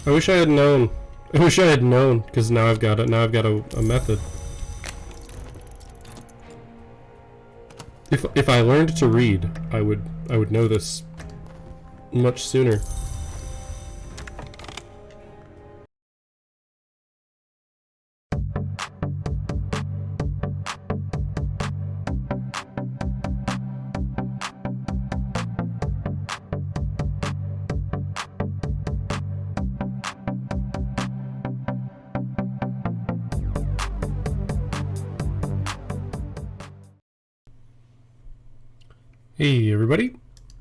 I wish I had known. I wish I had known, because now I've got it. Now I've got a method. If I learned to read, I would know this much sooner. Hey everybody,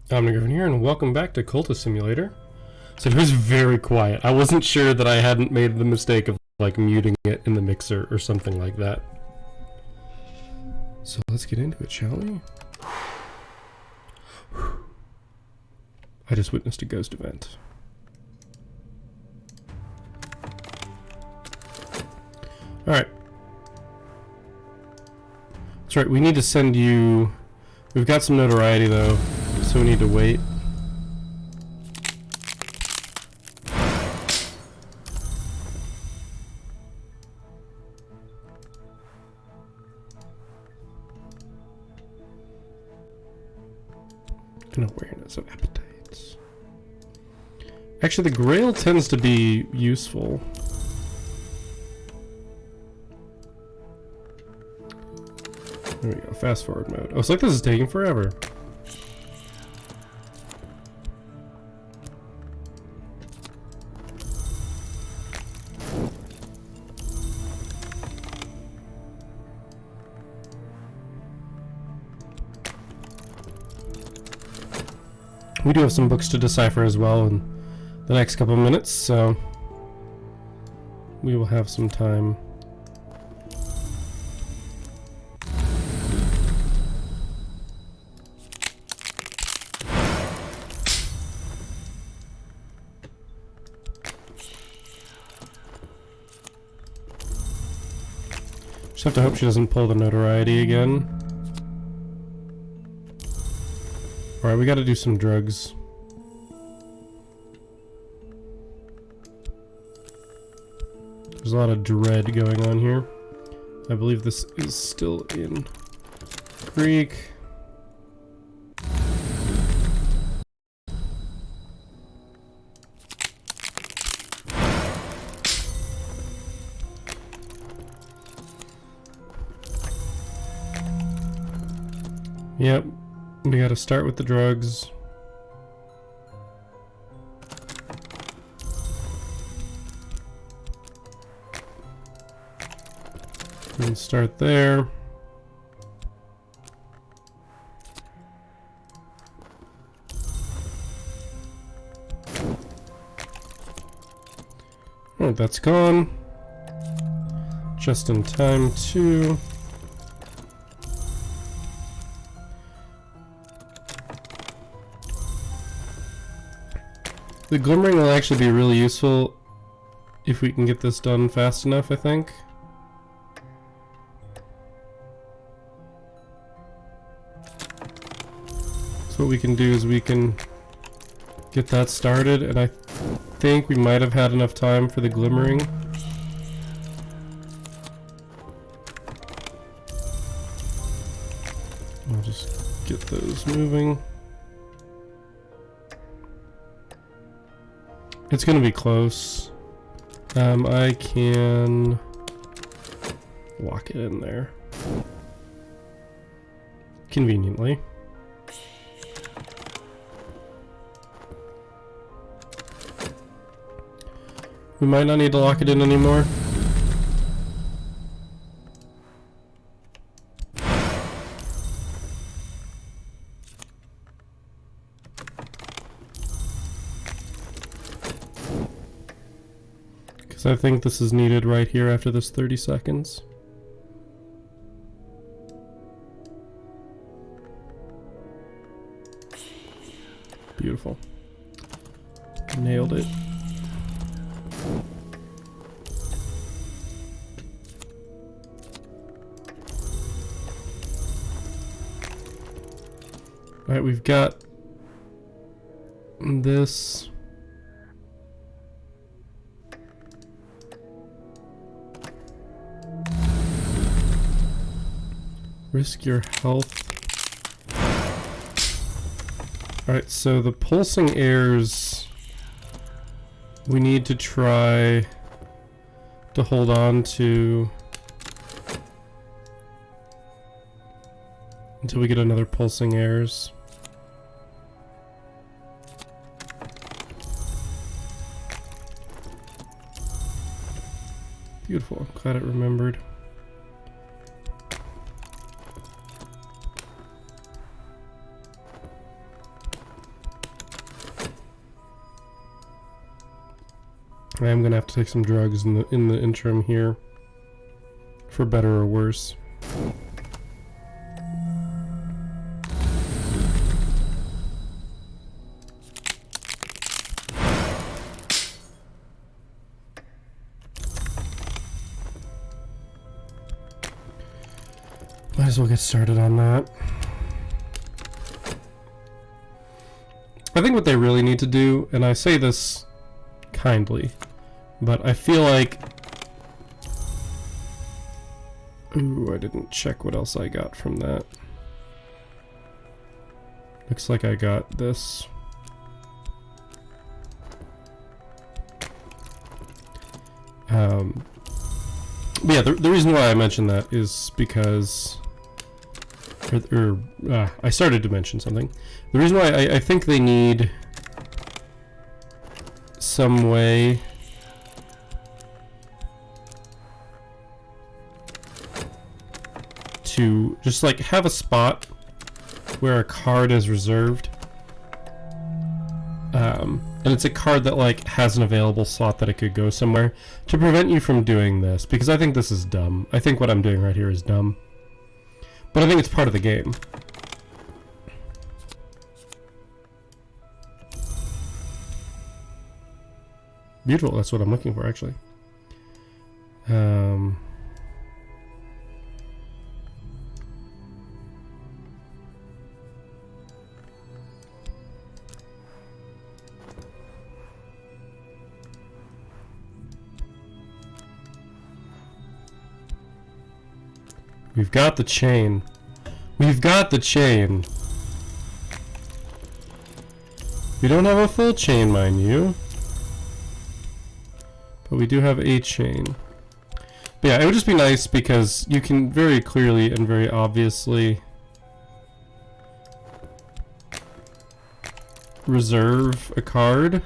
Omnigriffin here, and welcome back to Cultist Simulator. So it was very quiet. I wasn't sure that I hadn't made the mistake of like muting it in the mixer or something like that. So let's get into it, shall we? I just witnessed a ghost event. Alright. That's right, we need to send you... We've got some notoriety though, so we need to wait. An awareness of appetites. Actually, the Grail tends to be useful. There we go, fast forward mode. Oh, it's like this is taking forever. We do have some books to decipher as well in the next couple of minutes, so we will have some time. Just have to hope she doesn't pull the notoriety again. Alright, we gotta do some drugs. There's a lot of dread going on here. I believe this is still in Greek. Yep, we gotta start with the drugs. And start there. Oh, that's gone. Just in time too. The glimmering will actually be really useful if we can get this done fast enough, I think. So what we can do is we can get that started, and I think we might have had enough time for the glimmering. I'll just get those moving. It's gonna be close. I can lock it in there conveniently. We might not need to lock it in anymore. Because I think this is needed right here after this 30 seconds. Beautiful. Nailed it. Alright, we've got this. Risk your health. Alright, so the pulsing airs, we need to try to hold on to until we get another pulsing airs. Beautiful. I'm glad it remembered. I am gonna have to take some drugs in the interim here, for better or worse. Might as well get started on that. I think what they really need to do, and I say this kindly, but I feel like... Ooh, I didn't check what else I got from that. Looks like I got this. But yeah, the reason why I mentioned that is because... I started to mention something. The reason why I think they need some way to just like have a spot where a card is reserved, and it's a card that like has an available slot that it could go somewhere to prevent you from doing this, because I think this is dumb. I think what I'm doing right here is dumb. But I think it's part of the game. Beautiful, that's what I'm looking for, actually. We've got the chain. We've got the chain. We don't have a full chain, mind you. But we do have a chain. But yeah, it would just be nice because you can very clearly and very obviously reserve a card.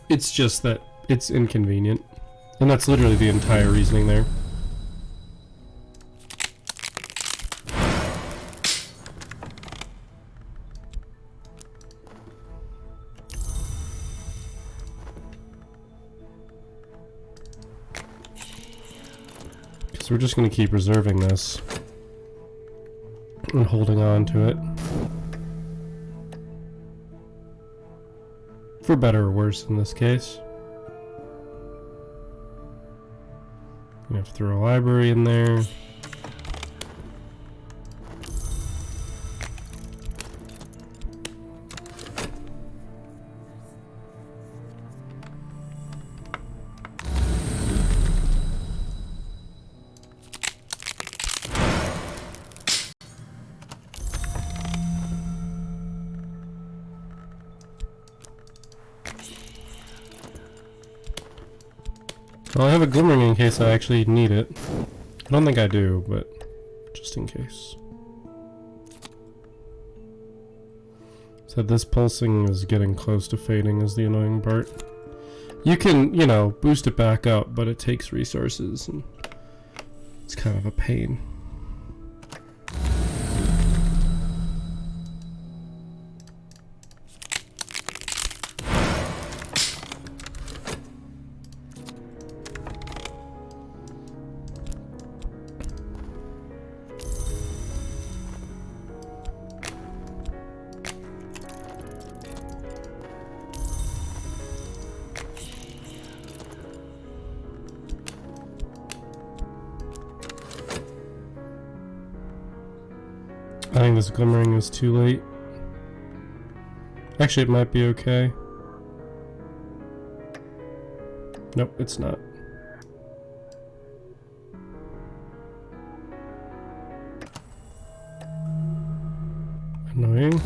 It's just that it's inconvenient. And that's literally the entire reasoning there. So we're just going to keep reserving this and holding on to it. For better or worse in this case. You have to throw a library in there. Well, I have a glimmering in case I actually need it. I don't think I do, but just in case. So this pulsing is getting close to fading is the annoying part. You can, you know, boost it back up, but it takes resources and it's kind of a pain. I think this glimmering is too late. Actually, it might be okay. Nope, it's not. annoying.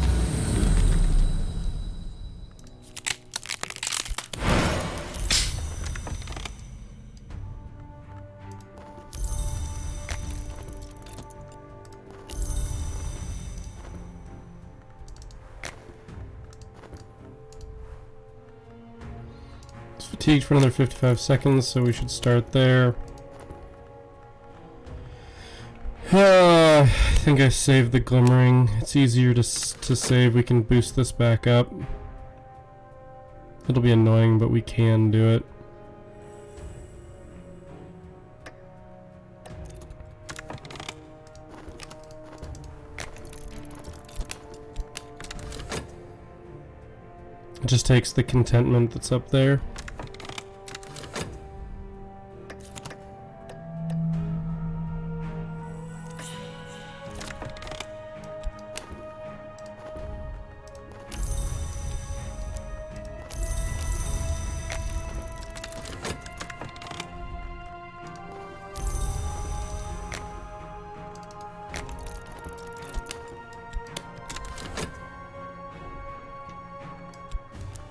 It's fatigued for another 55 seconds, so we should start there. I think I saved the glimmering. It's easier to save. We can boost this back up. It'll be annoying, but we can do it. It just takes the contentment that's up there.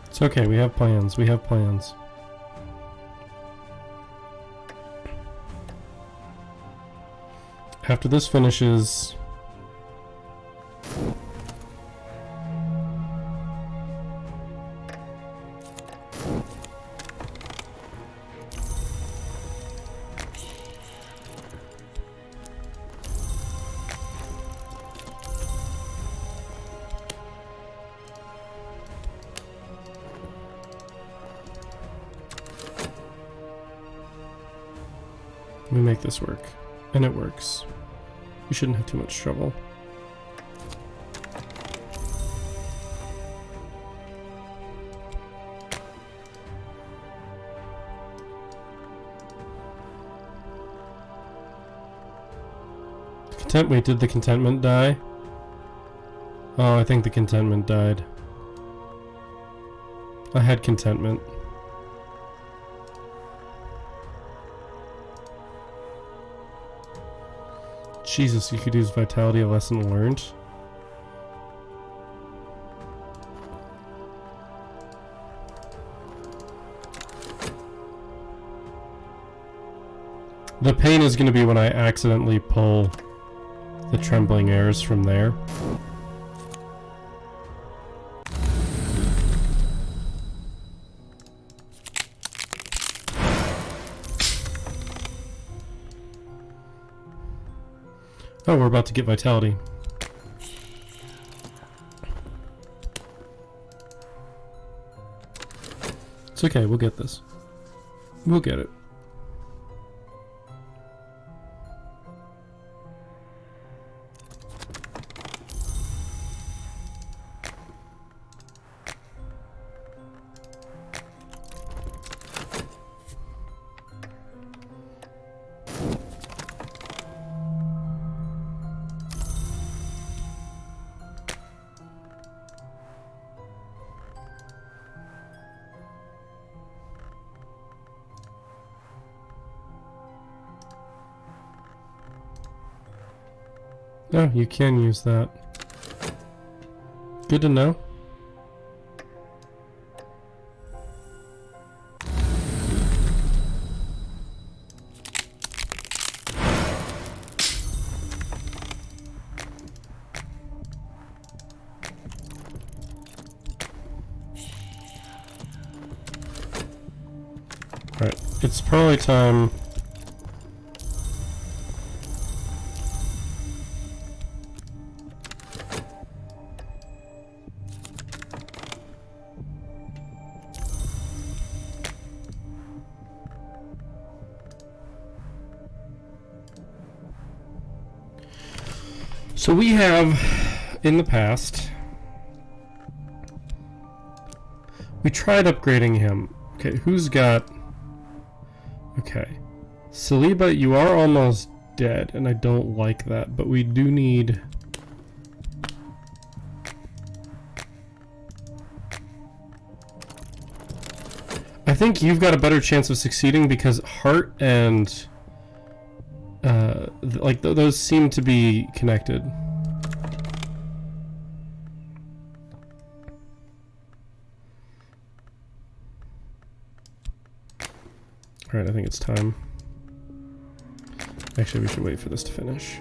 It's okay, we have plans, we have plans. After this finishes... we make this work. And it works. We shouldn't have too much trouble. Wait, did the contentment die? Oh, I think the contentment died. I had contentment. Jesus, you could use vitality, a lesson learned. The pain is going to be when I accidentally pull the trembling airs from there. Oh, we're about to get vitality. It's okay, we'll get this. We'll get it. Oh, you can use that. Good to know. Alright, it's probably time... So we have, in the past, we tried upgrading him. Okay, who's got... Okay. Saliba, you are almost dead, and I don't like that, but we do need... I think you've got a better chance of succeeding because heart and... those seem to be connected. Alright, I think it's time. Actually, we should wait for this to finish.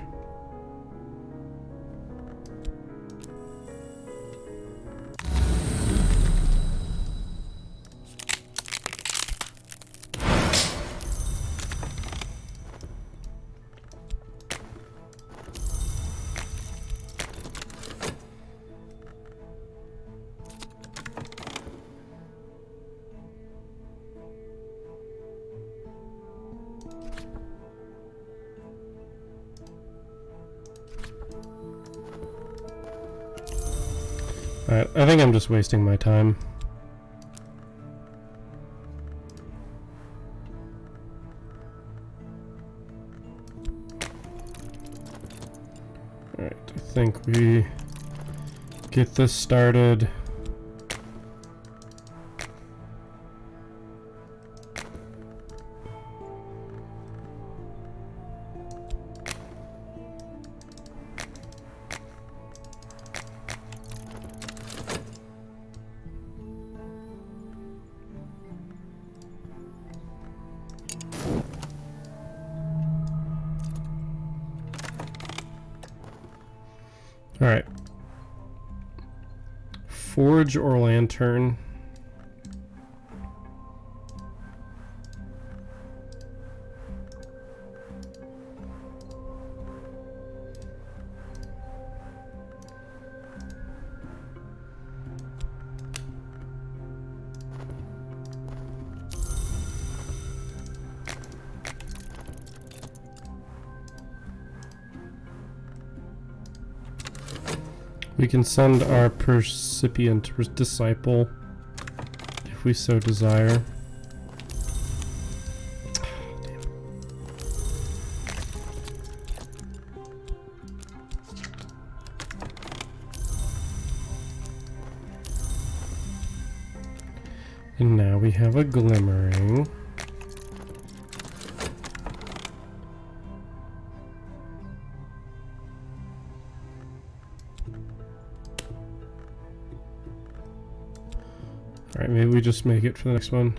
Alright, I think I'm just wasting my time. Alright, I think we get this started. Alright. Forge or lantern. We can send our percipient disciple if we so desire. And now we have a glimmering. Alright, maybe we just make it for the next one.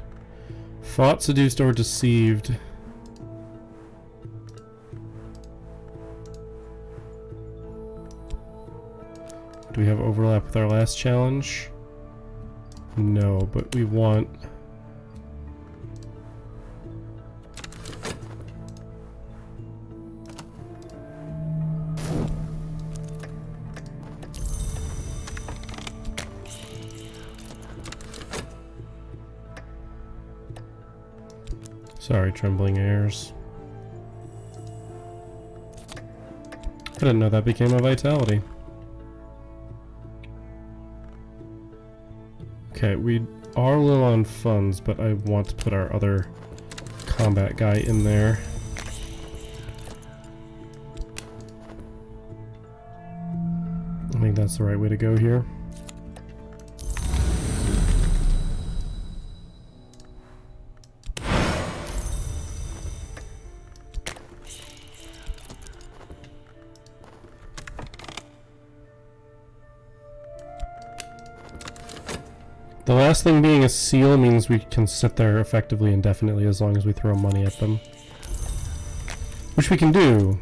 Fought, seduced, or deceived. Do we have overlap with our last challenge? No, but we want... Sorry, trembling airs. I didn't know that became a vitality. Okay, we are low on funds, but I want to put our other combat guy in there. I think that's the right way to go here. The last thing being a seal means we can sit there effectively indefinitely as long as we throw money at them. Which we can do.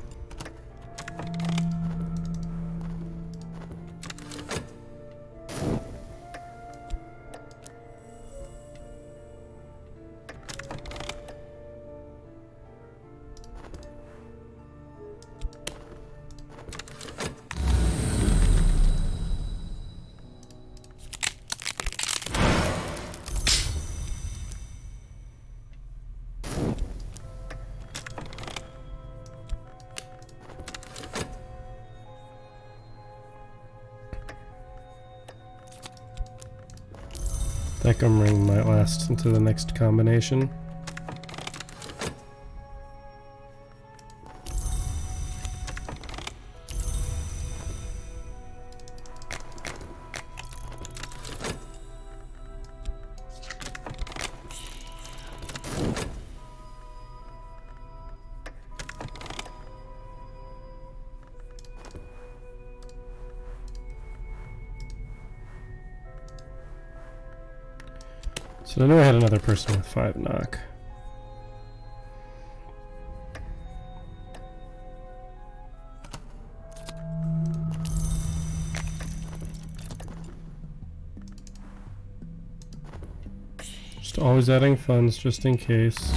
That gum ring might last into the next combination. So I knew I had another person with 5 knock. Just always adding funds just in case.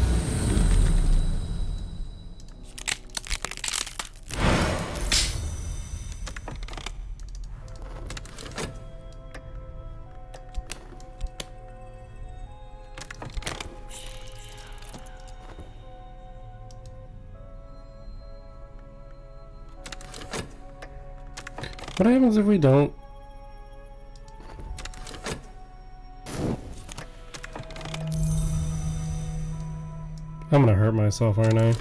What happens if we don't? I'm gonna hurt myself, aren't I?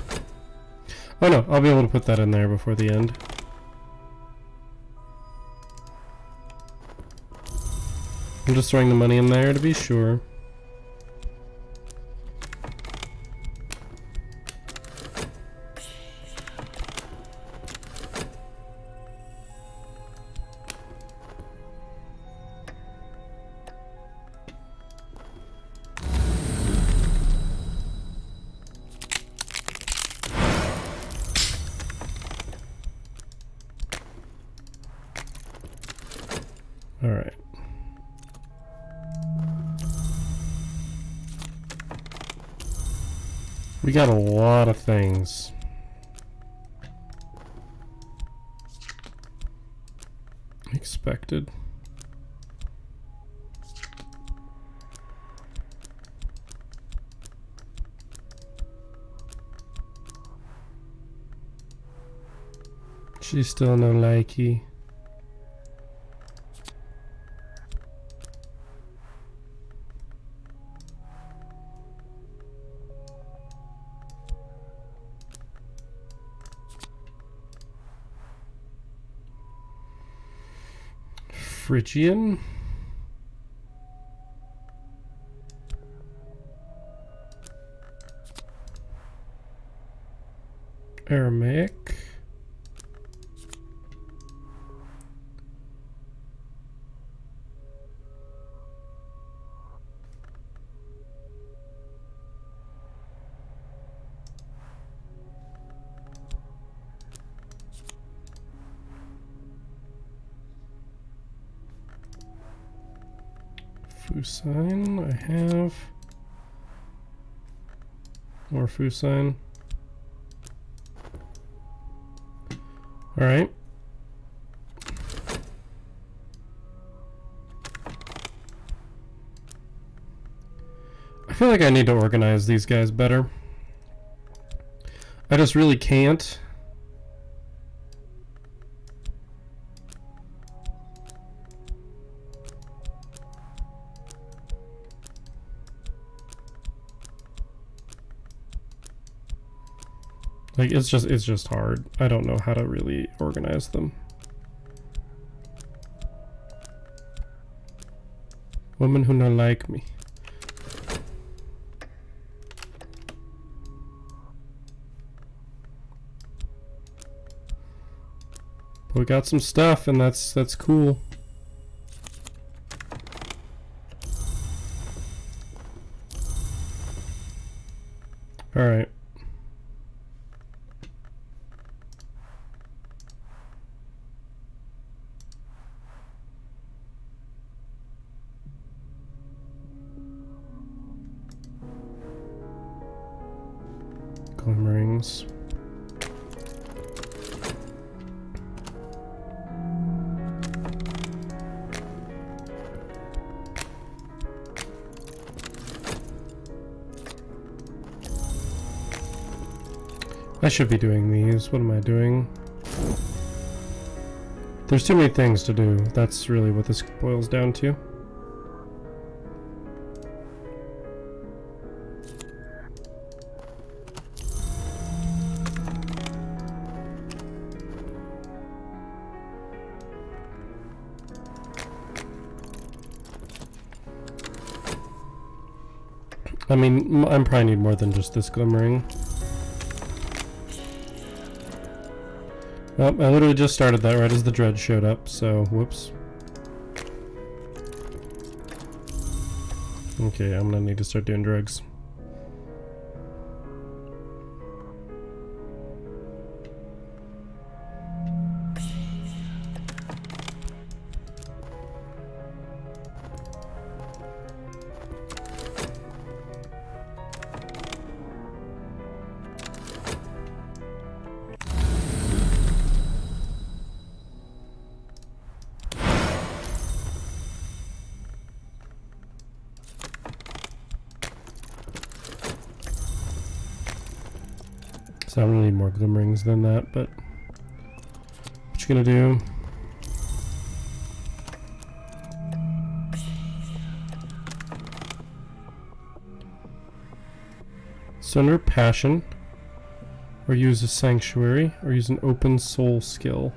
Oh no, I'll be able to put that in there before the end. I'm just throwing the money in there to be sure. All right. We got a lot of things. Expected. She's still no likey. Phrygian? Aramaic? Fusine, I have more Fusine. All right. I feel like I need to organize these guys better. I just really can't. Like, it's just hard. I don't know how to really organize them. Women who not like me. But we got some stuff, and that's cool. All right. Glimmerings. I should be doing these. What am I doing? There's too many things to do. That's really what this boils down to. I mean, I probably need more than just this glimmering. Oh, I literally just started that right as the dread showed up, so whoops. Okay, I'm gonna need to start doing drugs. So I'm gonna need more glimmerings than that, but what you gonna do? Sunder Passion, or use a Sanctuary, or use an Open Soul skill.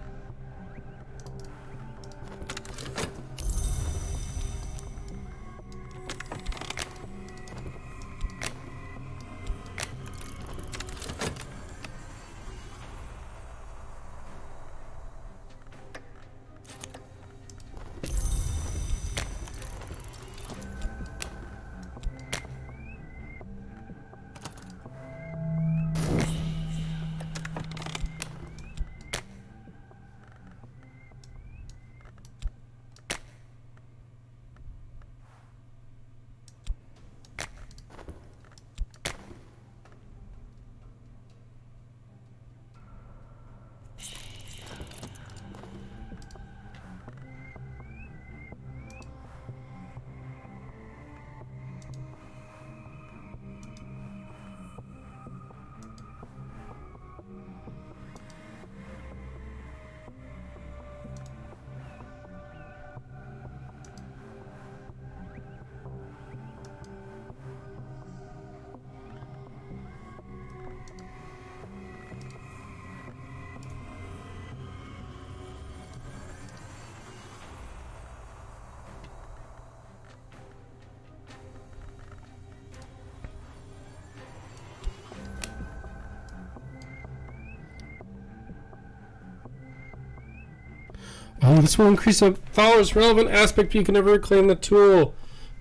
Oh, this will increase a follower's relevant aspect, but you can never reclaim the tool,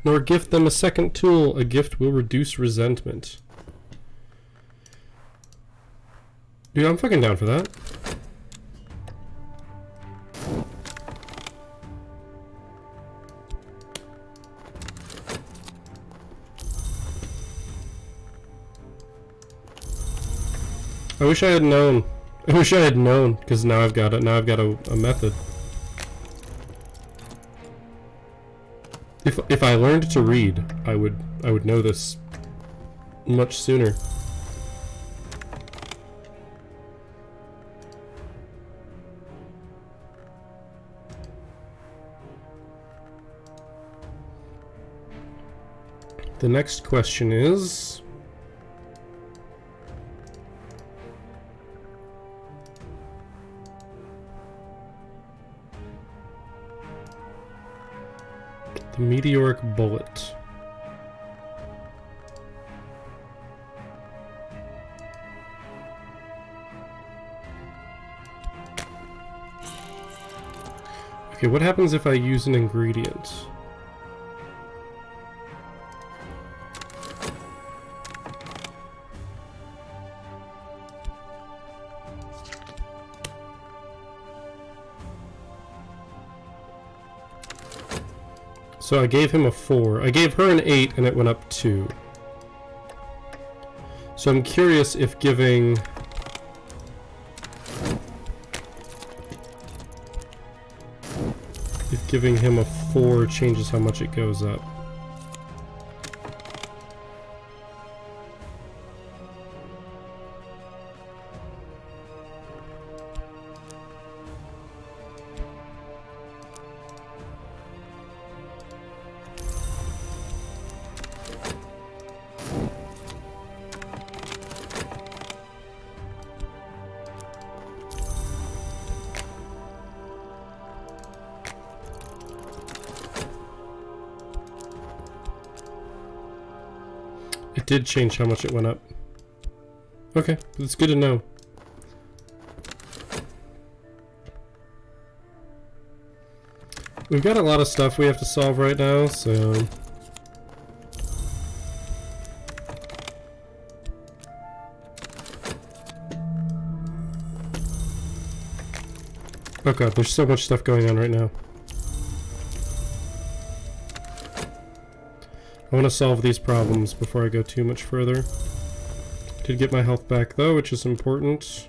nor gift them a second tool. A gift will reduce resentment. Dude, I'm fucking down for that. I wish I had known. I wish I had known, because now I've got it. Now I've got a method. If I learned to read, I would know this much sooner. The next question is... the meteoric bullet. Okay, what happens if I use an ingredient? So I gave him a 4. I gave her an 8 and it went up 2. So I'm curious if giving... if giving him a 4 changes how much it goes up. It did change how much it went up. Okay, that's good to know. We've got a lot of stuff we have to solve right now, so... oh god, there's so much stuff going on right now. I want to solve these problems before I go too much further. Did get my health back though, which is important.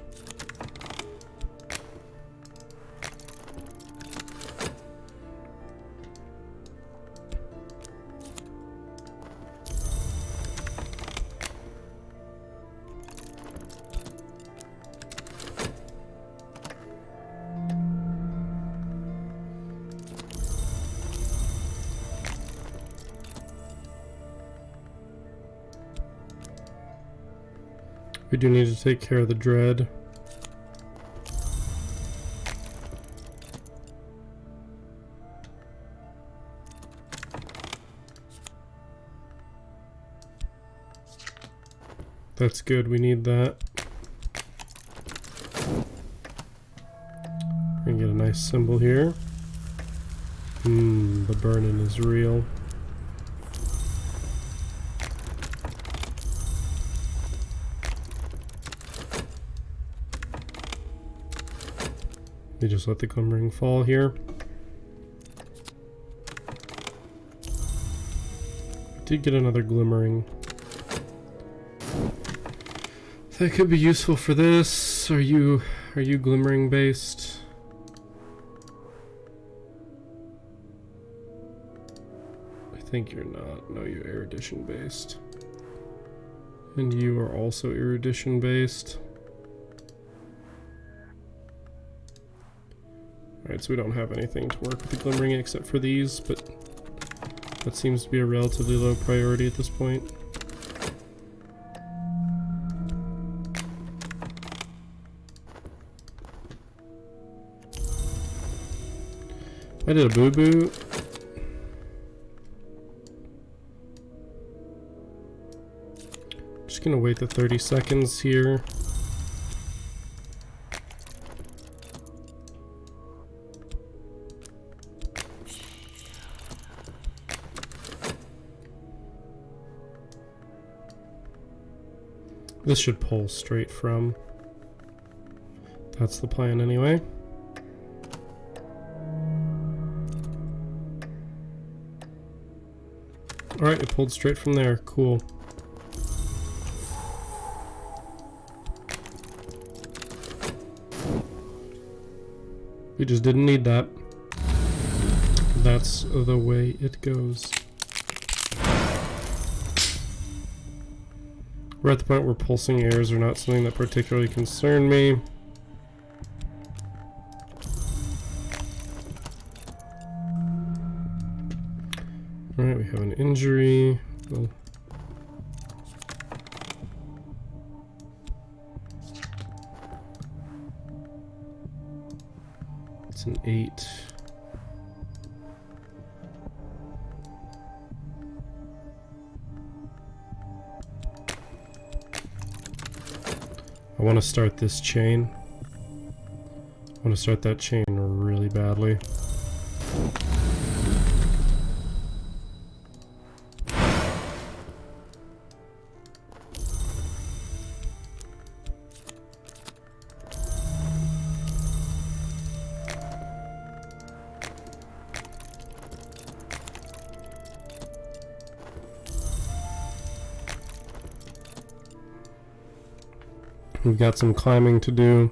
We do need to take care of the dread. That's good, we need that. We're gonna get a nice symbol here. The burn-in is real. We just let the glimmering fall here. Did get another glimmering. That could be useful for this. Are you glimmering based? I think you're not. No, you're erudition based. And you are also erudition based. Alright, so we don't have anything to work with the glimmering except for these, but that seems to be a relatively low priority at this point. I did a boo-boo. Just gonna wait the 30 seconds here. This should pull straight from. That's the plan anyway. Alright, it pulled straight from there. Cool. We just didn't need that. That's the way it goes. We're at the point where pulsing airs are not something that particularly concern me. Alright, we have an injury. Well, it's an 8. I want to start this chain. I want to start that chain really badly. We've got some climbing to do.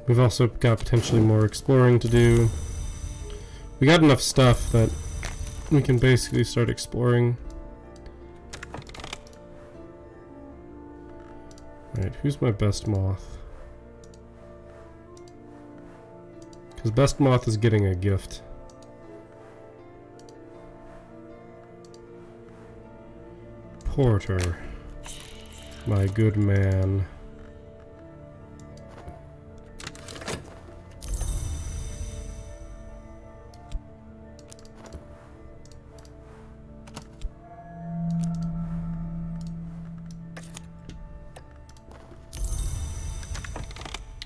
We've also got potentially more exploring to do. We got enough stuff that we can basically start exploring. Alright, who's my best moth? Because best moth is getting a gift. Porter, my good man.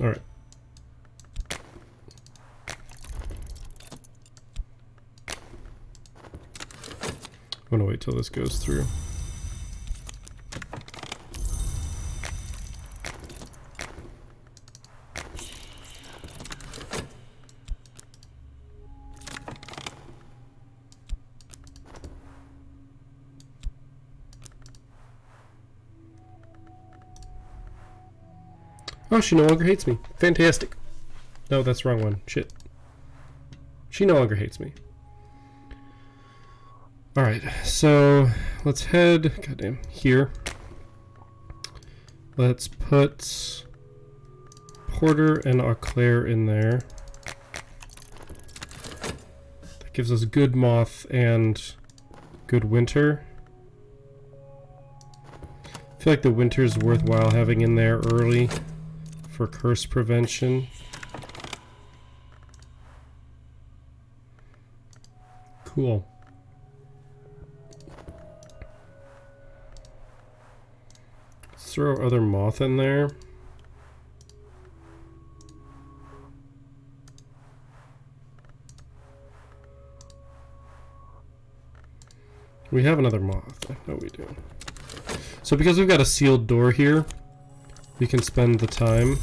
All right. I'm gonna wait till this goes through. Oh, she no longer hates me. Fantastic. No, that's the wrong one. Shit. She no longer hates me. Alright, so let's head, goddamn, here. Let's put Porter and Auclair in there. Gives us good moth and good winter. I feel like the winter is worthwhile having in there early for curse prevention. Cool. Let's throw other moth in there. We have another moth. I know we do. So because we've got a sealed door here, we can spend the time.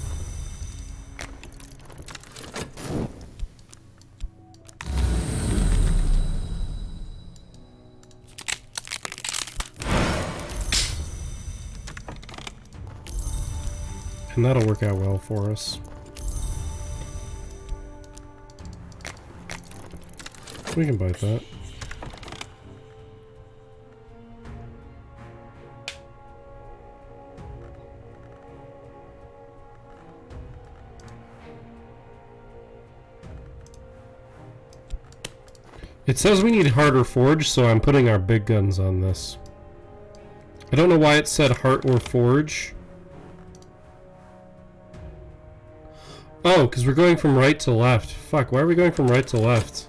And that'll work out well for us. We can bite that. It says we need harder forge, so I'm putting our big guns on this. I don't know why it said heart or forge. Oh, because we're going from right to left. Fuck, why are we going from right to left?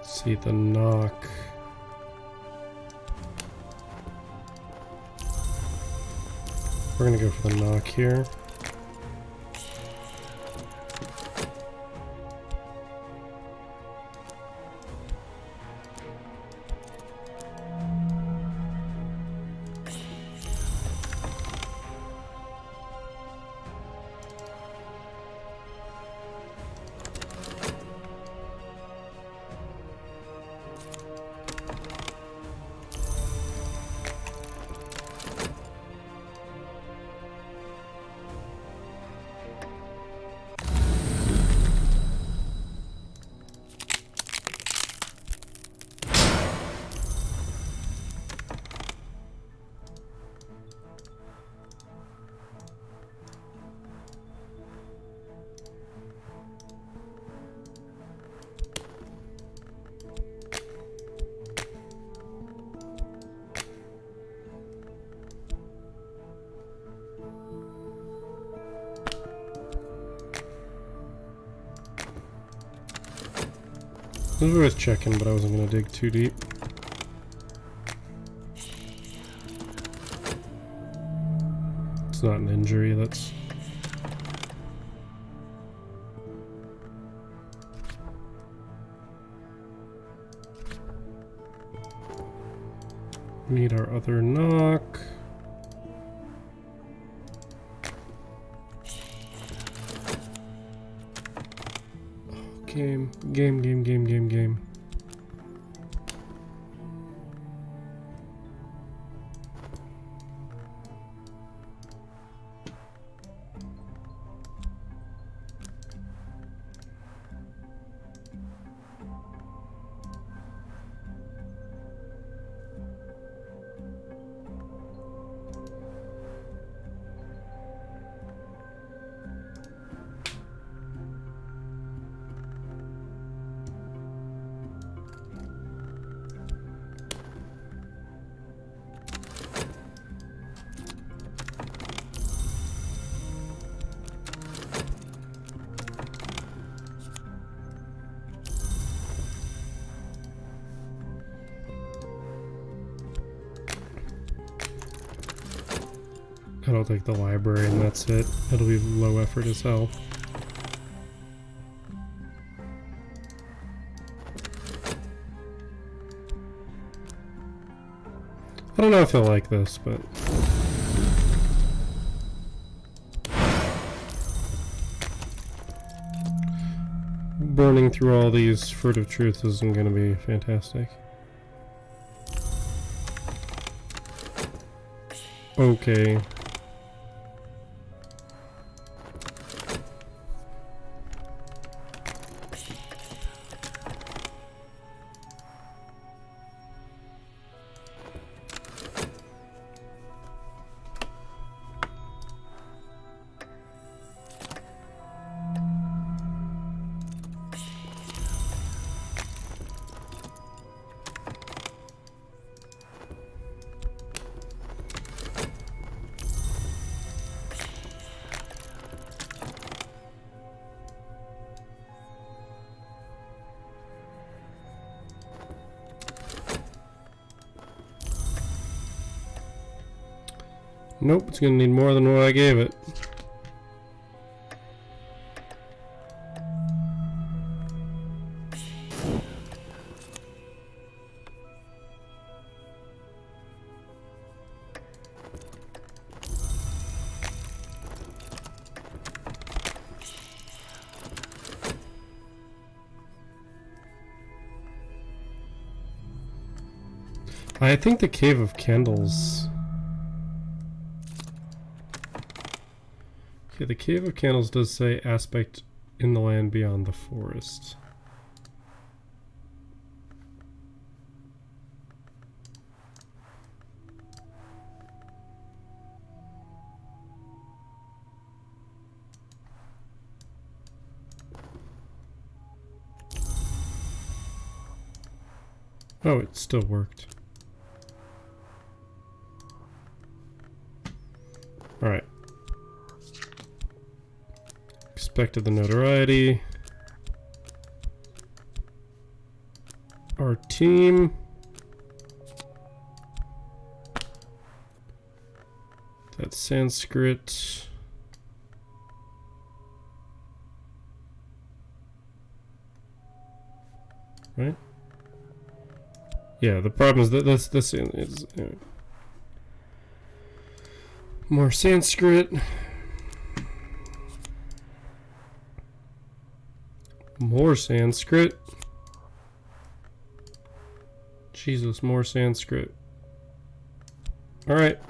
See the knock. We're gonna go for the knock here. It was worth checking, but I wasn't going to dig too deep. It's not an injury, that's... Need our other knock. Game. I'll take the library and that's it. It'll be low effort as hell. I don't know if I like this, but... burning through all these furtive truths isn't going to be fantastic. Okay. Nope, it's gonna need more than what I gave it. I think the Cave of Candles... Okay, the Cave of Candles does say aspect in the land beyond the forest. Oh, it still worked. Alright. Expected the notoriety. Our team. That's Sanskrit. Right? Yeah, the problem is that this is more Sanskrit. More Sanskrit. Jesus, more Sanskrit. Alright.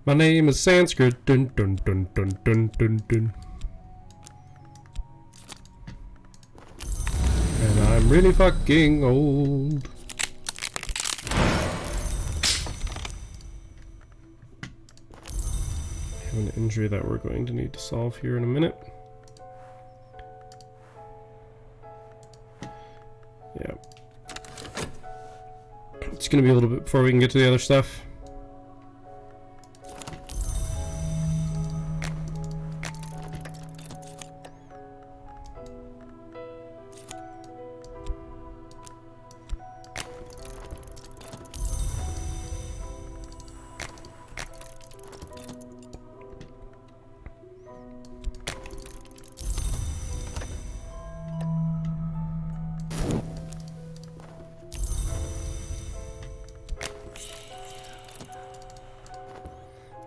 My name is Sanskrit. Dun dun dun dun dun dun dun. And I'm really fucking old. An injury that we're going to need to solve here in a minute. Yeah. It's gonna be a little bit before we can get to the other stuff.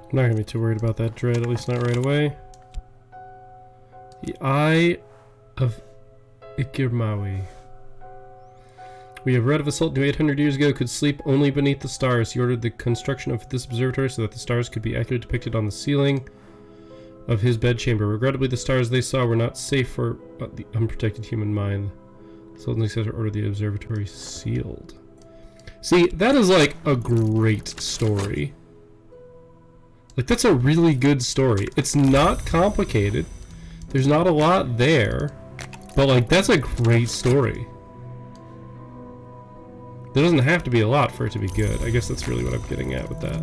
I'm not gonna be too worried about that dread, at least not right away. The Eye of Ikirmawi. We have read of a sultan who 800 years ago could sleep only beneath the stars. He ordered the construction of this observatory so that the stars could be accurately depicted on the ceiling of his bedchamber. Regrettably, the stars they saw were not safe for the unprotected human mind. The sultan successor ordered the observatory sealed. See, that is like a great story. Like, that's a really good story. It's not complicated. There's not a lot there. But, like, that's a great story. There doesn't have to be a lot for it to be good. I guess that's really what I'm getting at with that.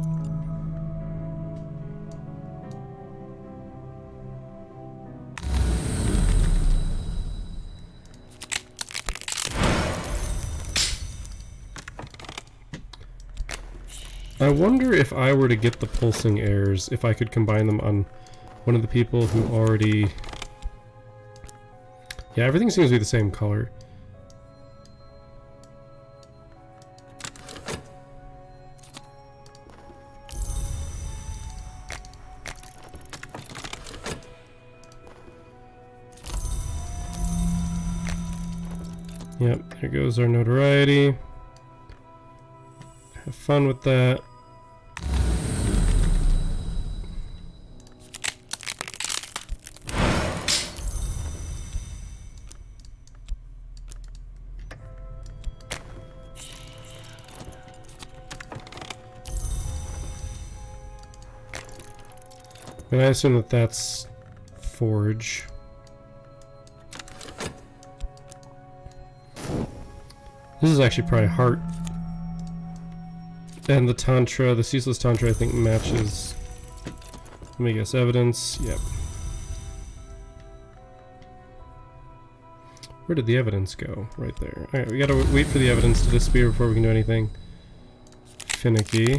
I wonder if I were to get the pulsing airs, if I could combine them on one of the people who already... Yeah, everything seems to be the same color. Yep, there goes our notoriety. Have fun with that. And I assume that that's Forge. This is actually probably Heart. And the Tantra, the Ceaseless Tantra, I think matches. Let me guess, Evidence. Yep. Where did the evidence go? Right there. Alright, we gotta wait for the evidence to disappear before we can do anything finicky.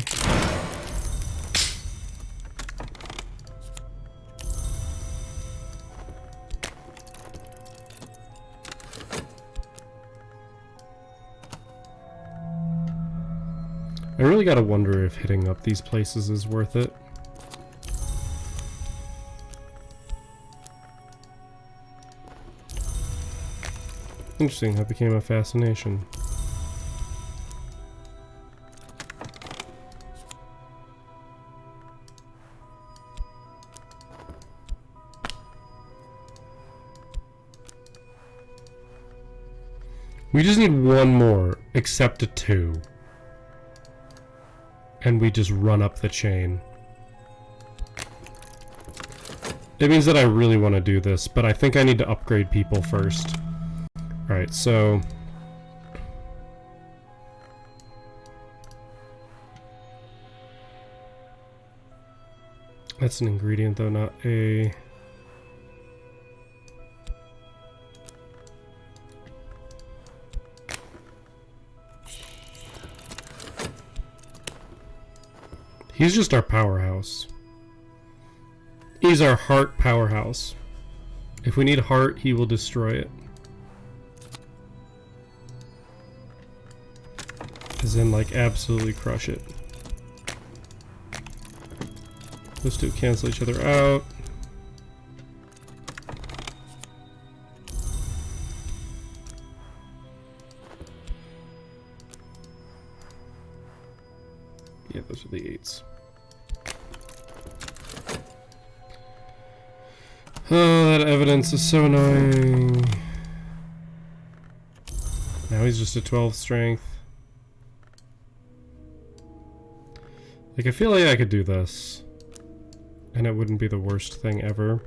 I really gotta wonder if hitting up these places is worth it. Interesting, that became a fascination. We just need one more, except a 2. And we just run up the chain. It means that I really want to do this, but I think I need to upgrade people first. Alright, so... That's an ingredient though, not a... He's just our powerhouse. He's our heart powerhouse. If we need heart, he will destroy it. As in, like, absolutely crush it. Those two cancel each other out. Yeah, those are the 8s. Oh, that evidence is so annoying. Now he's just a 12 strength. Like, I feel like I could do this. And it wouldn't be the worst thing ever.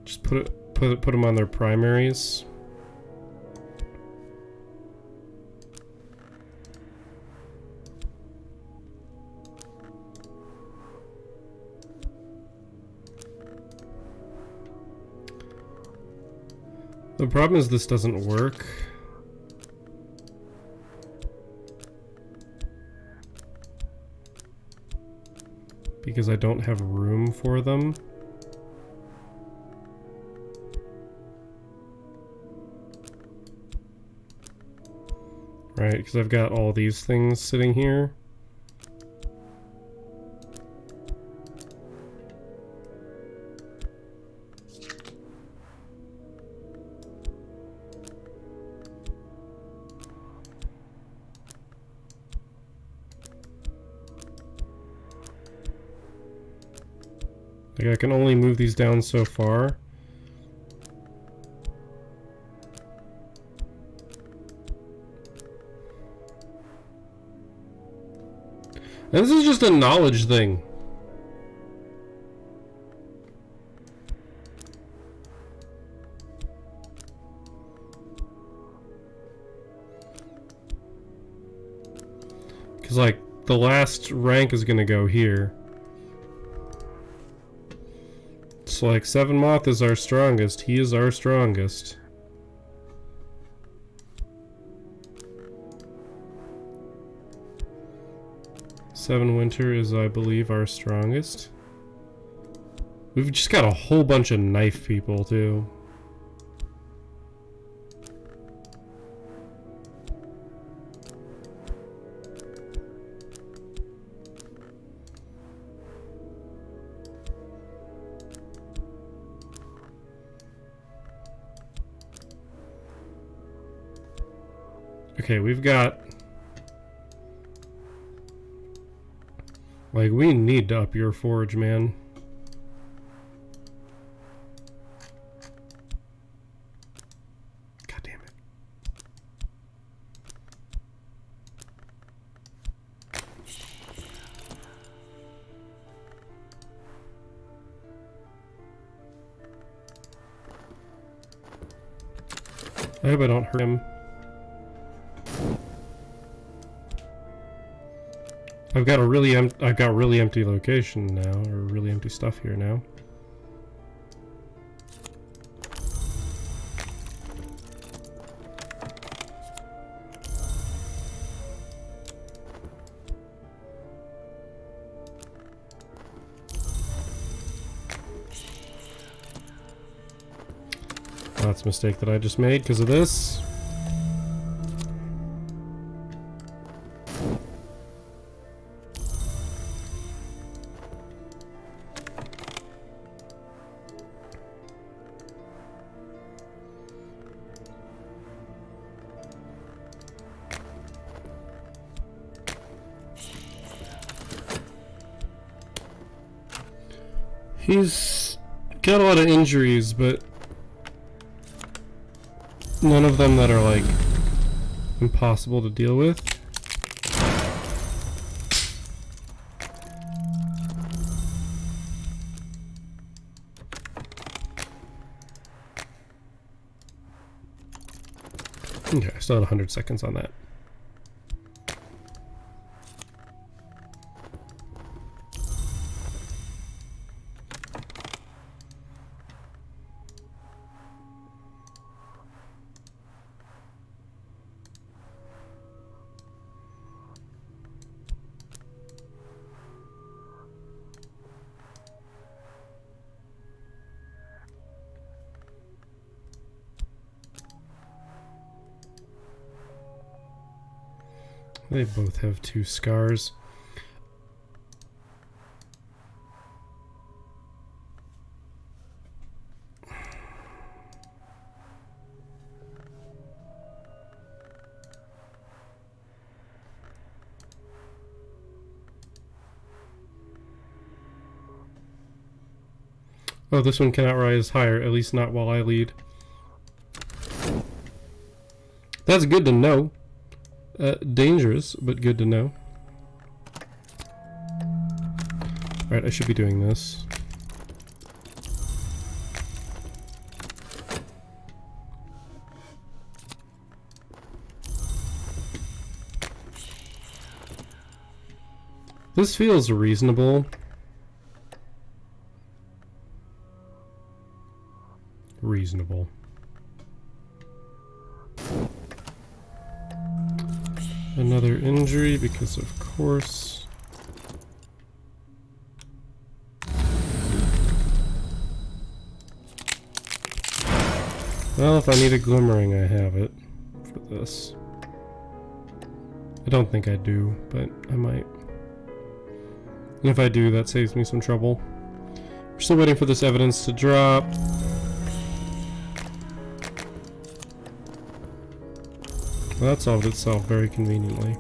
Just put them on their primaries. The problem is this doesn't work. Because I don't have room for them. Right, because I've got all these things sitting here. Like, I can only move these down so far. And this is just a knowledge thing. Because, like, the last rank is gonna go here. It's like, Seven Moth is our strongest. He is our strongest. Seven Winter is, I believe, our strongest. We've just got a whole bunch of knife people, too. Okay, we've got... Like, we need to up your forge, man. God damn it. I hope I don't hurt him. I've got really empty location now, or really empty stuff here now. That's a mistake that I just made because of this. He's got a lot of injuries, but none of them that are like impossible to deal with. Okay, I still had 100 seconds on that. They both have 2 scars. Oh, this one cannot rise higher, at least not while I lead. That's good to know. Dangerous, but good to know. Alright, I should be doing this. This feels reasonable. Reasonable. Another injury because of course. Well, if I need a glimmering, I have it for this. I don't think I do, but I might. And if I do, that saves me some trouble. We're still waiting for this evidence to drop. Well, that solved itself very conveniently.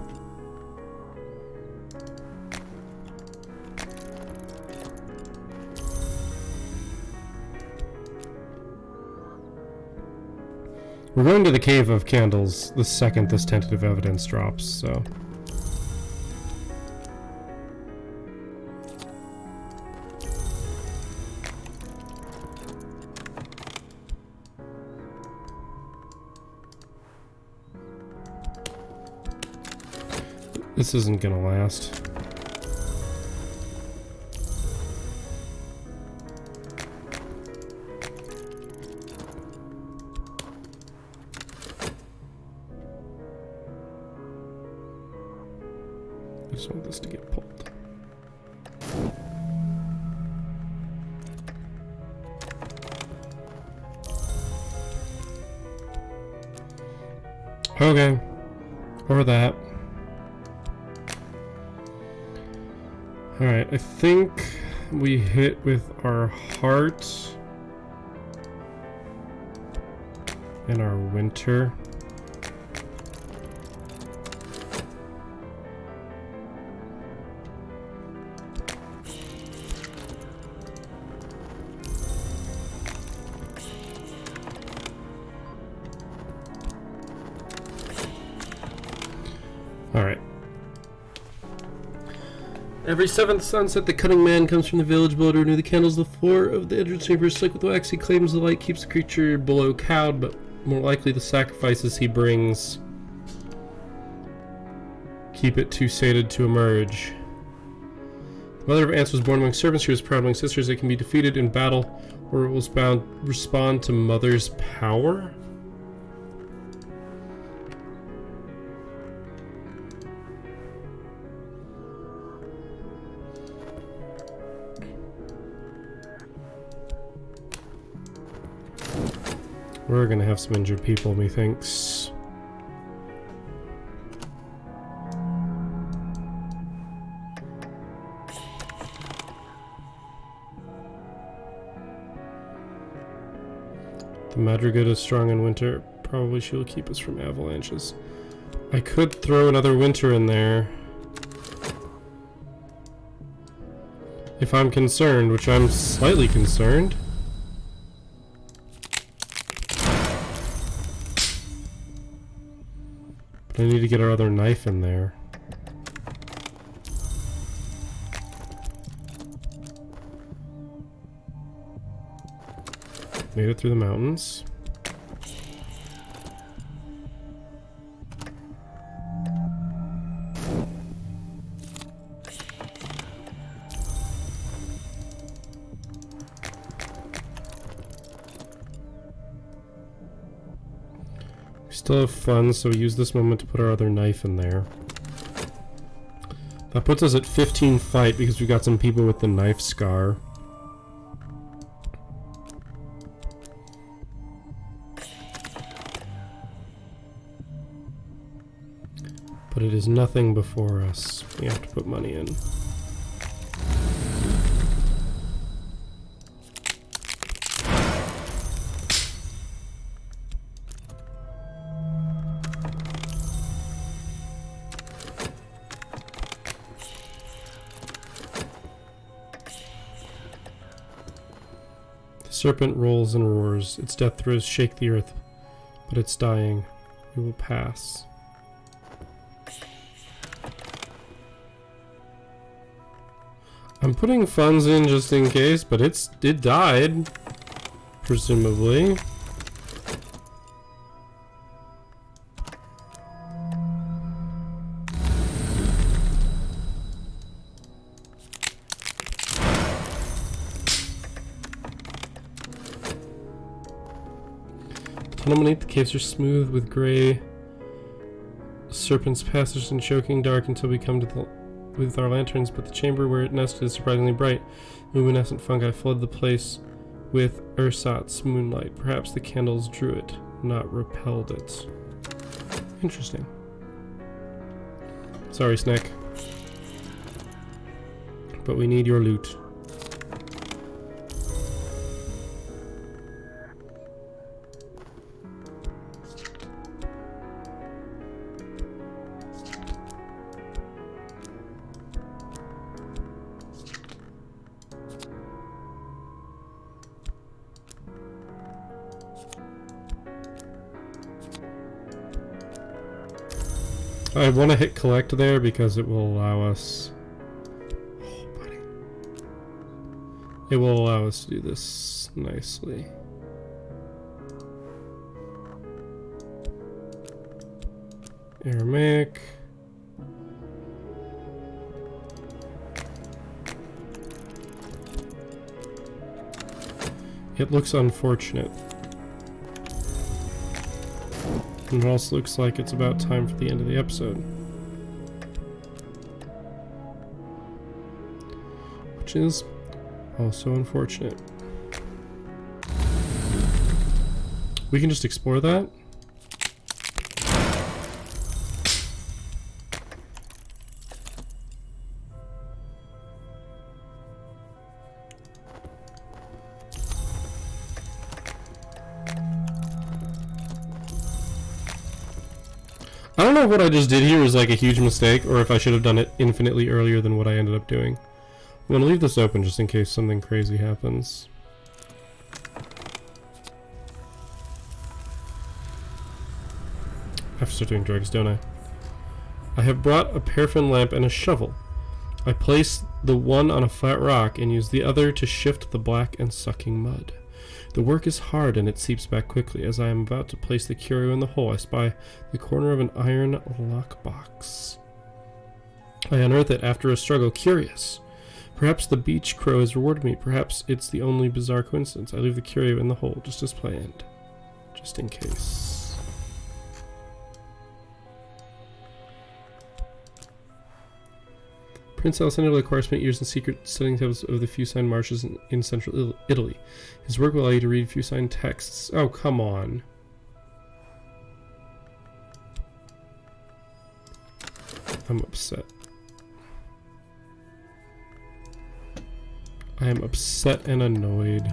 We're going to the Cave of Candles the second this tentative evidence drops, so... This isn't gonna last. I just want this to get pulled. Okay. Or that. Alright, I think we hit with our heart and our winter. Alright. Every 7th sunset, the cunning man comes from the village below to renew the candles. The floor of the entrance chamber is slick with wax. He claims the light keeps the creature below cowed, but more likely the sacrifices he brings keep it too sated to emerge. The mother of ants was born among serpents. She was proud among sisters. They can be defeated in battle, or it will respond to mother's power. We're gonna have some injured people, methinks. The Madrigal is strong in winter. Probably she will keep us from avalanches. I could throw another winter in there. If I'm concerned, which I'm slightly concerned. But I need to get our other knife in there. Made it through the mountains. We still have funds, so we use this moment to put our other knife in there. That puts us at 15 fight because we got some people with the knife scar. But it is nothing before us. We have to put money in. The serpent rolls and roars. Its death throes shake the earth, but it's dying. We will pass. I'm putting funds in just in case, but it died, presumably. The tunnel beneath the caves are smooth with gray serpents' passage and choking dark until we come to the with our lanterns, but the chamber where it nested is surprisingly bright. Luminescent fungi flood the place with ersatz moonlight. Perhaps the candles drew it, not repelled it. Interesting. Sorry, Snack. But we need your loot. I want to hit collect there because it will allow us... Oh, buddy. It will allow us to do this nicely. Aramaic. It looks unfortunate. And it also looks like it's about time for the end of the episode. Which is also unfortunate. We can just explore that. I don't know if what I just did here was like a huge mistake, or if I should have done it infinitely earlier than what I ended up doing. I'm gonna leave this open just in case something crazy happens. I have to start doing drugs, don't I? I have brought a paraffin lamp and a shovel. I place the one on a flat rock and use the other to shift the black and sucking mud. The work is hard and it seeps back quickly. As I am about to place the curio in the hole, I spy the corner of an iron lockbox. I unearth it after a struggle, curious. Perhaps the beach crow has rewarded me. Perhaps it's the only bizarre coincidence. I leave the curio in the hole, just as planned. Just in case. Prince Alessandro Lacroix spent years in secret studying tables of the Fucine marshes in central Italy. His work will allow you to read Fucine texts. Oh, come on. I'm upset. I am upset and annoyed.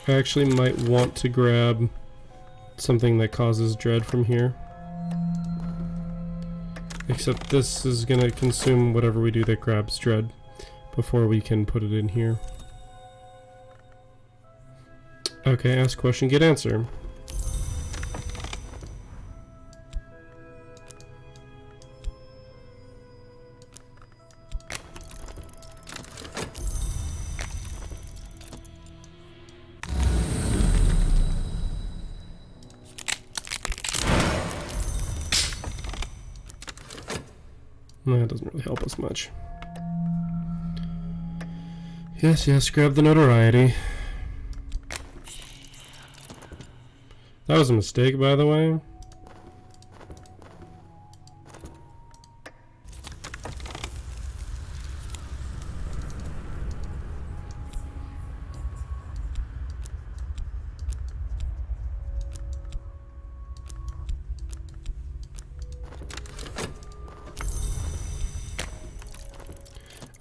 I actually might want to grab something that causes dread from here. Except this is gonna consume whatever we do that grabs dread before we can put it in here. Okay, ask question, get answer. That doesn't really help us much. Yes, yes, grab the notoriety. That was a mistake, by the way.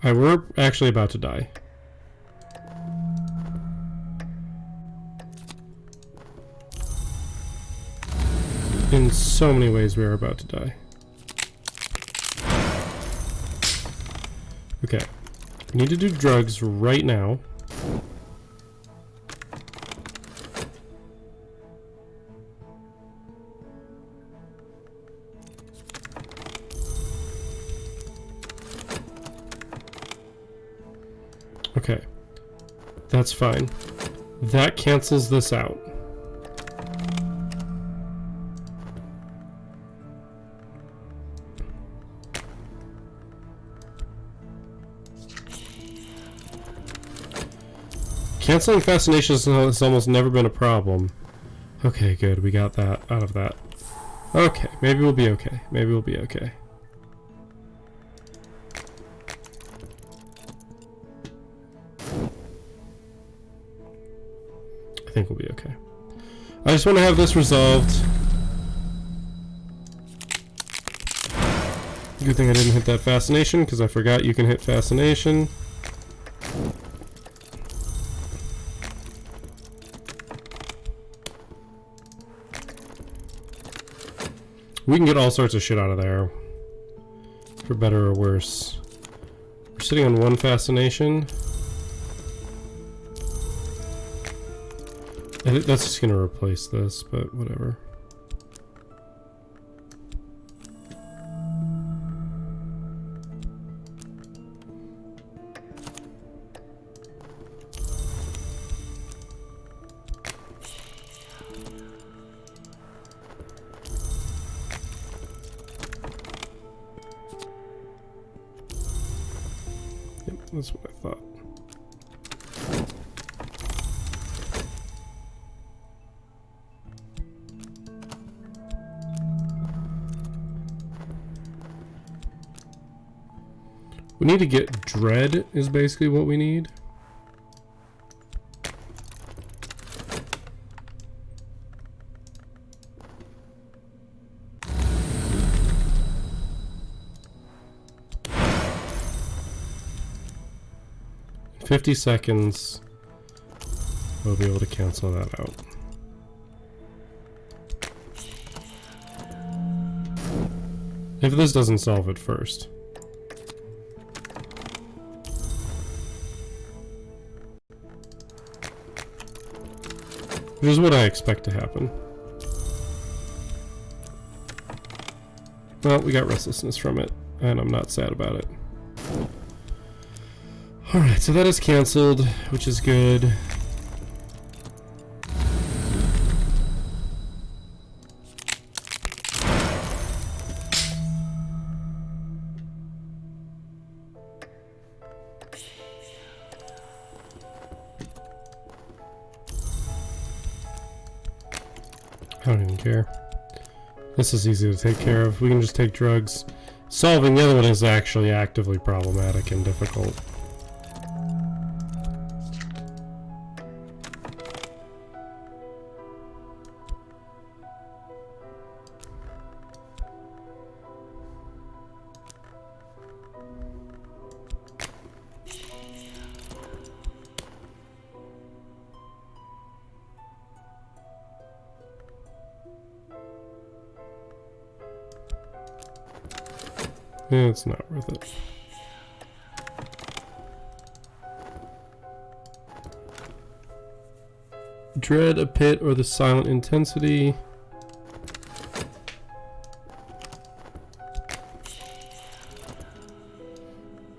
We're actually about to die. In so many ways we are about to die. Okay. We need to do drugs right now. Okay, that's fine. That cancels this out. Canceling fascination has almost never been a problem. Okay, good. We got that out of that. Okay, maybe we'll be okay. Maybe we'll be okay. I think we'll be okay. I just want to have this resolved. Good thing I didn't hit that fascination, because I forgot you can hit fascination. We can get all sorts of shit out of there. For better or worse. We're sitting on one fascination. I think that's just gonna replace this, but whatever. Yep, that's what I thought. We need to get dread is basically what we need. 50 seconds. We'll be able to cancel that out. If this doesn't solve it first. Which is what I expect to happen. Well, we got restlessness from it, and I'm not sad about it. Alright, so that is cancelled, which is good. I don't even care. This is easy to take care of. We can just take drugs. Solving the other one is actually actively problematic and difficult. It's not worth it. Dread, a pit, or the silent intensity.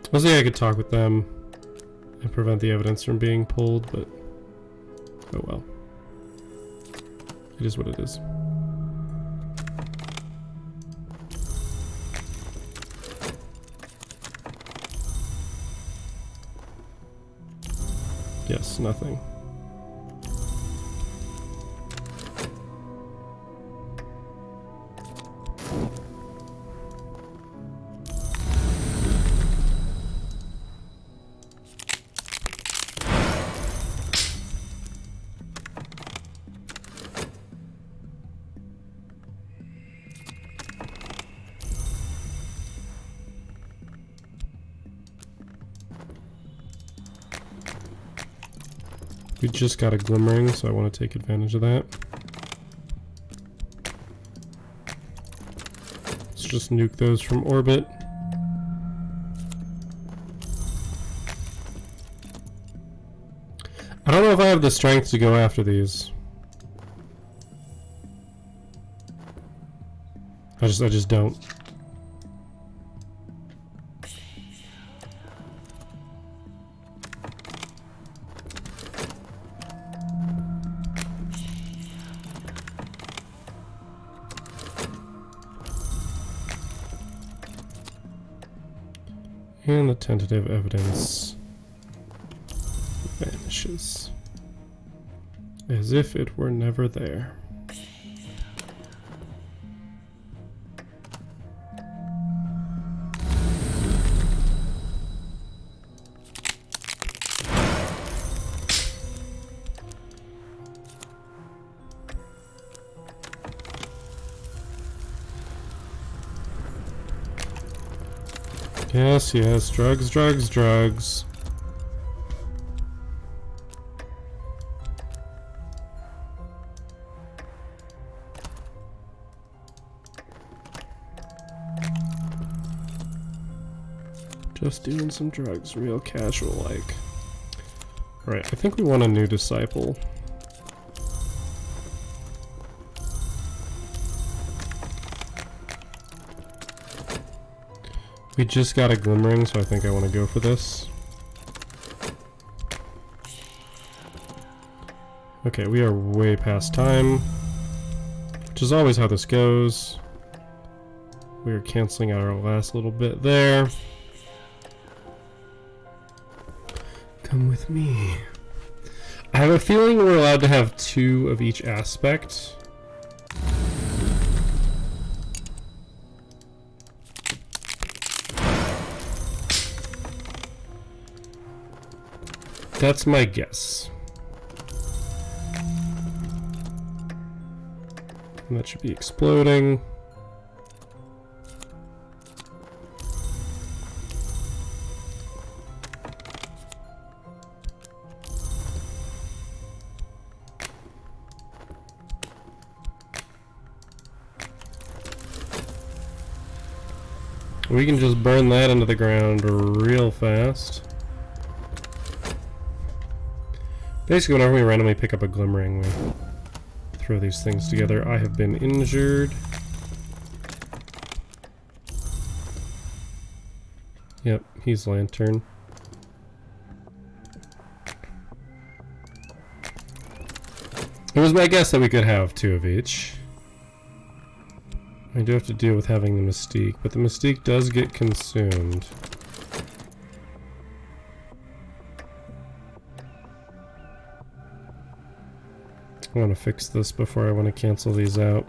I was thinking I could talk with them and prevent the evidence from being pulled, but oh well. It is what it is. Yes, nothing. We just got a glimmering, so I want to take advantage of that. Let's just nuke those from orbit. I don't know if I have the strength to go after these. I just don't. And the tentative evidence vanishes. As if it were never there. Yes, yes, drugs, drugs, drugs. Just doing some drugs, real casual like. Alright, I think we want a new disciple. We just got a glimmering, so I think I want to go for this. Okay, we are way past time, which is always how this goes. We are canceling out our last little bit there. Come with me. I have a feeling we're allowed to have 2 of each aspect. That's my guess. And that should be exploding. We can just burn that into the ground real fast. Basically, whenever we randomly pick up a glimmering, we throw these things together. I have been injured. Yep, he's lantern. It was my guess that we could have 2 of each. I do have to deal with having the Mystique, but the Mystique does get consumed. I want to fix this before I want to cancel these out.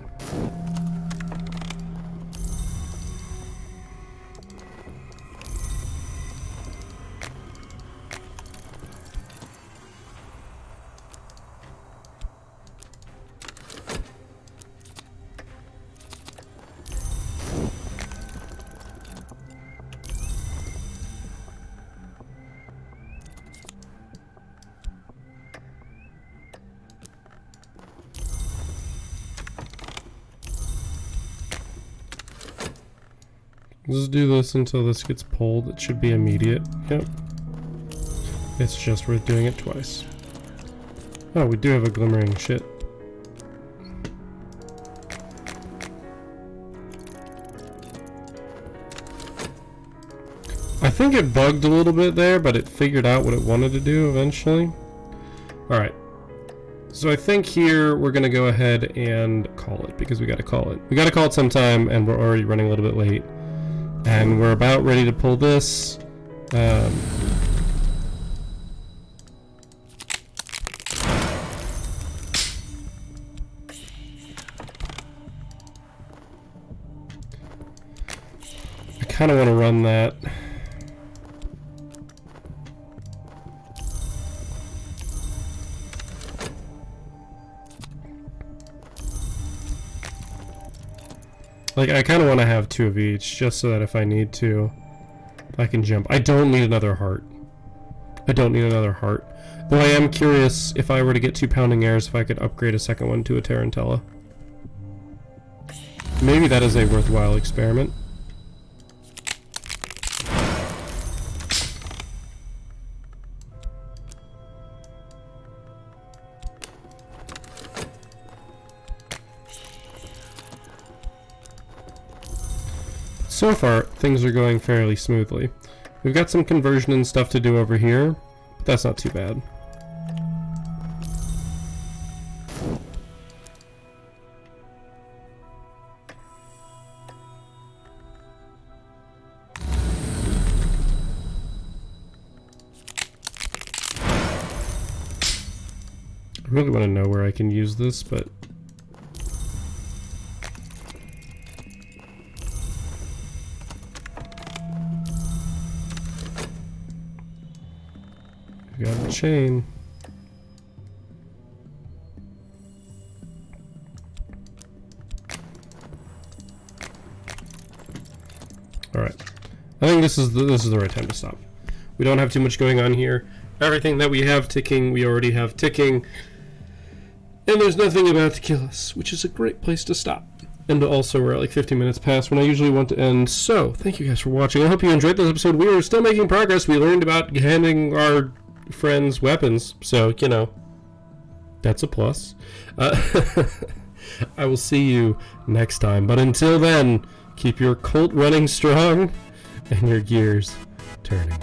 Let's do this until this gets pulled. It should be immediate. Yep. It's just worth doing it twice. Oh, we do have a glimmering. Shit. I think it bugged a little bit there, but it figured out what it wanted to do eventually. Alright. So I think here we're going to go ahead and call it, because we got to call it. We got to call it sometime, and we're already running a little bit late. And we're about ready to pull this. I kind of want to run that. Like, I kind of want to have 2 of each, just so that if I need to, I can jump. I don't need another heart. I don't need another heart. Though I am curious, if I were to get 2 pounding airs, if I could upgrade a second one to a Tarantella. Maybe that is a worthwhile experiment. So far, things are going fairly smoothly. We've got some conversion and stuff to do over here, but that's not too bad. I really want to know where I can use this, but we got a chain. All right, I think this is the right time to stop. We don't have too much going on here. Everything that we have ticking, we already have ticking. And there's nothing about to kill us, which is a great place to stop. And also, we're at like 50 minutes past when I usually want to end. So, thank you guys for watching. I hope you enjoyed this episode. We are still making progress. We learned about handing our friends weapons. So, you know, that's a plus. I will see you next time. But until then, keep your cult running strong and your gears turning.